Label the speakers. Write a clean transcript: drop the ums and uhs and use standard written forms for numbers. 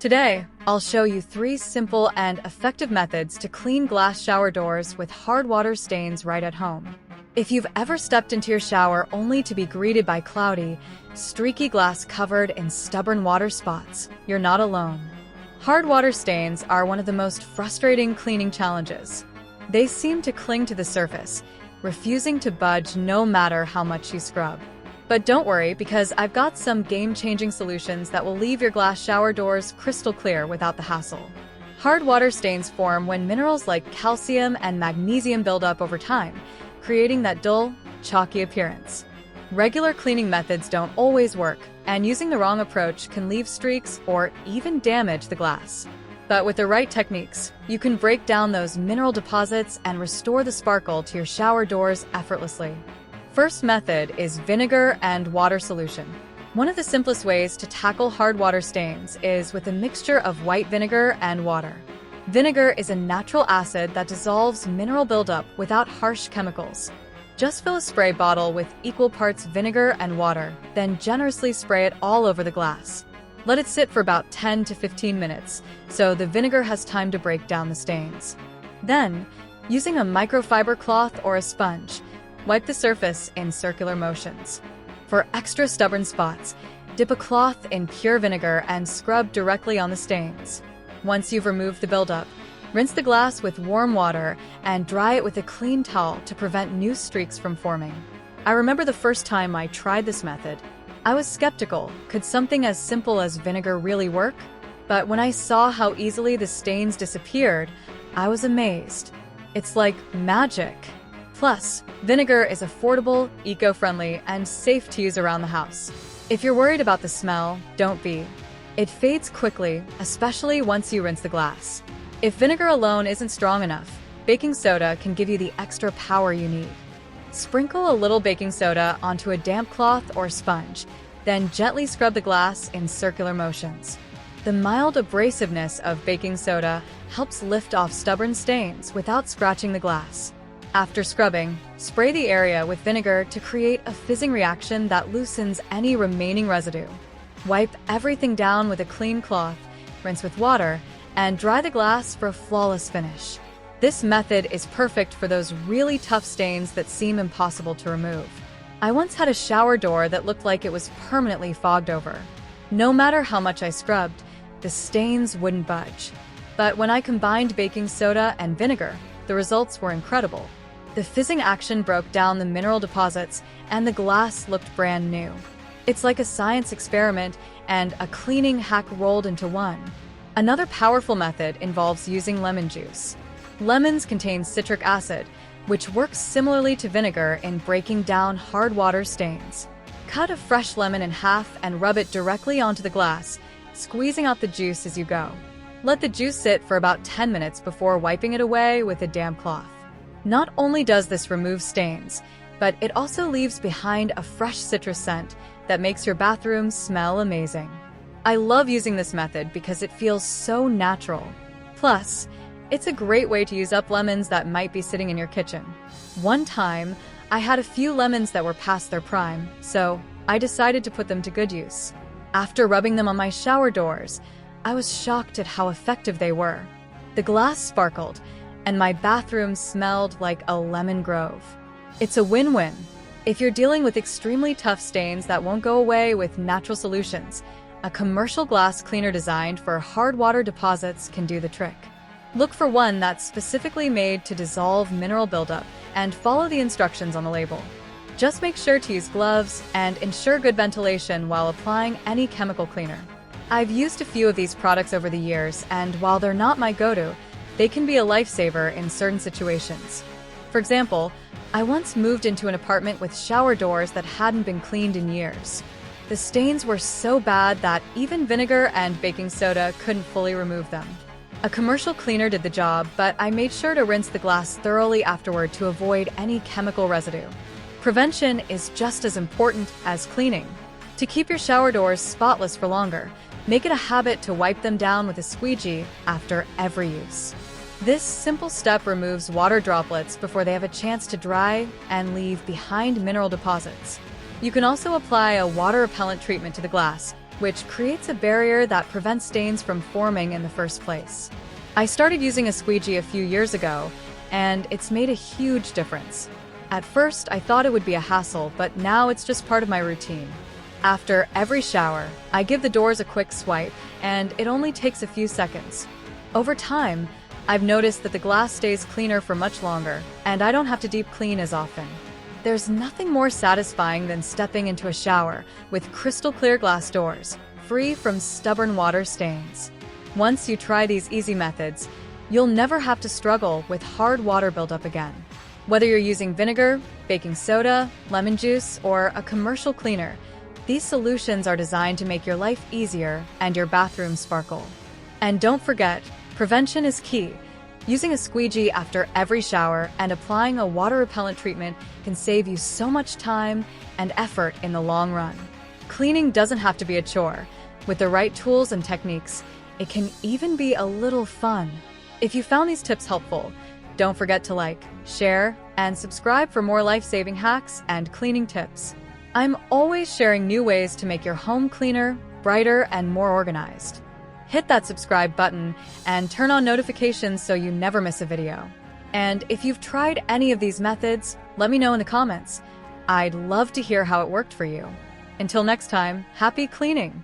Speaker 1: Today, I'll show you 3 simple and effective methods to clean glass shower doors with hard water stains right at home. If you've ever stepped into your shower only to be greeted by cloudy, streaky glass covered in stubborn water spots, you're not alone. Hard water stains are one of the most frustrating cleaning challenges. They seem to cling to the surface, refusing to budge no matter how much you scrub. But don't worry, because I've got some game-changing solutions that will leave your glass shower doors crystal clear without the hassle. Hard water stains form when minerals like calcium and magnesium build up over time, creating that dull, chalky appearance. Regular cleaning methods don't always work, and using the wrong approach can leave streaks or even damage the glass. But with the right techniques, you can break down those mineral deposits and restore the sparkle to your shower doors effortlessly. First method is vinegar and water solution. One of the simplest ways to tackle hard water stains is with a mixture of white vinegar and water. Vinegar is a natural acid that dissolves mineral buildup without harsh chemicals. Just fill a spray bottle with equal parts vinegar and water, then generously spray it all over the glass. Let it sit for about 10 to 15 minutes, so the vinegar has time to break down the stains. Then, using a microfiber cloth or a sponge, wipe the surface in circular motions. For extra stubborn spots, dip a cloth in pure vinegar and scrub directly on the stains. Once you've removed the buildup, rinse the glass with warm water and dry it with a clean towel to prevent new streaks from forming. I remember the first time I tried this method. I was skeptical. Could something as simple as vinegar really work? But when I saw how easily the stains disappeared, I was amazed. It's like magic. Plus, vinegar is affordable, eco-friendly, and safe to use around the house. If you're worried about the smell, don't be. It fades quickly, especially once you rinse the glass. If vinegar alone isn't strong enough, baking soda can give you the extra power you need. Sprinkle a little baking soda onto a damp cloth or sponge, then gently scrub the glass in circular motions. The mild abrasiveness of baking soda helps lift off stubborn stains without scratching the glass. After scrubbing, spray the area with vinegar to create a fizzing reaction that loosens any remaining residue. Wipe everything down with a clean cloth, rinse with water, and dry the glass for a flawless finish. This method is perfect for those really tough stains that seem impossible to remove. I once had a shower door that looked like it was permanently fogged over. No matter how much I scrubbed, the stains wouldn't budge. But when I combined baking soda and vinegar, the results were incredible. The fizzing action broke down the mineral deposits, and the glass looked brand new. It's like a science experiment and a cleaning hack rolled into one. Another powerful method involves using lemon juice. Lemons contain citric acid, which works similarly to vinegar in breaking down hard water stains. Cut a fresh lemon in half and rub it directly onto the glass, squeezing out the juice as you go. Let the juice sit for about 10 minutes before wiping it away with a damp cloth. Not only does this remove stains, but it also leaves behind a fresh citrus scent that makes your bathroom smell amazing. I love using this method because it feels so natural. Plus, it's a great way to use up lemons that might be sitting in your kitchen. One time, I had a few lemons that were past their prime, so I decided to put them to good use. After rubbing them on my shower doors, I was shocked at how effective they were. The glass sparkled, and my bathroom smelled like a lemon grove. It's a win-win. If you're dealing with extremely tough stains that won't go away with natural solutions, a commercial glass cleaner designed for hard water deposits can do the trick. Look for one that's specifically made to dissolve mineral buildup and follow the instructions on the label. Just make sure to use gloves and ensure good ventilation while applying any chemical cleaner. I've used a few of these products over the years, and while they're not my go-to, they can be a lifesaver in certain situations. For example, I once moved into an apartment with shower doors that hadn't been cleaned in years. The stains were so bad that even vinegar and baking soda couldn't fully remove them. A commercial cleaner did the job, but I made sure to rinse the glass thoroughly afterward to avoid any chemical residue. Prevention is just as important as cleaning. To keep your shower doors spotless for longer, make it a habit to wipe them down with a squeegee after every use. This simple step removes water droplets before they have a chance to dry and leave behind mineral deposits. You can also apply a water repellent treatment to the glass, which creates a barrier that prevents stains from forming in the first place. I started using a squeegee a few years ago, and it's made a huge difference. At first, I thought it would be a hassle, but now it's just part of my routine. After every shower, I give the doors a quick swipe, and it only takes a few seconds. Over time, I've noticed that the glass stays cleaner for much longer, and I don't have to deep clean as often. There's nothing more satisfying than stepping into a shower with crystal clear glass doors, free from stubborn water stains. Once you try these easy methods, you'll never have to struggle with hard water buildup again. Whether you're using vinegar, baking soda, lemon juice, or a commercial cleaner, these solutions are designed to make your life easier and your bathroom sparkle. And don't forget, prevention is key. Using a squeegee after every shower and applying a water repellent treatment can save you so much time and effort in the long run. Cleaning doesn't have to be a chore. With the right tools and techniques, it can even be a little fun. If you found these tips helpful, don't forget to like, share, and subscribe for more life-saving hacks and cleaning tips. I'm always sharing new ways to make your home cleaner, brighter, and more organized. Hit that subscribe button and turn on notifications so you never miss a video. And if you've tried any of these methods, let me know in the comments. I'd love to hear how it worked for you. Until next time, happy cleaning!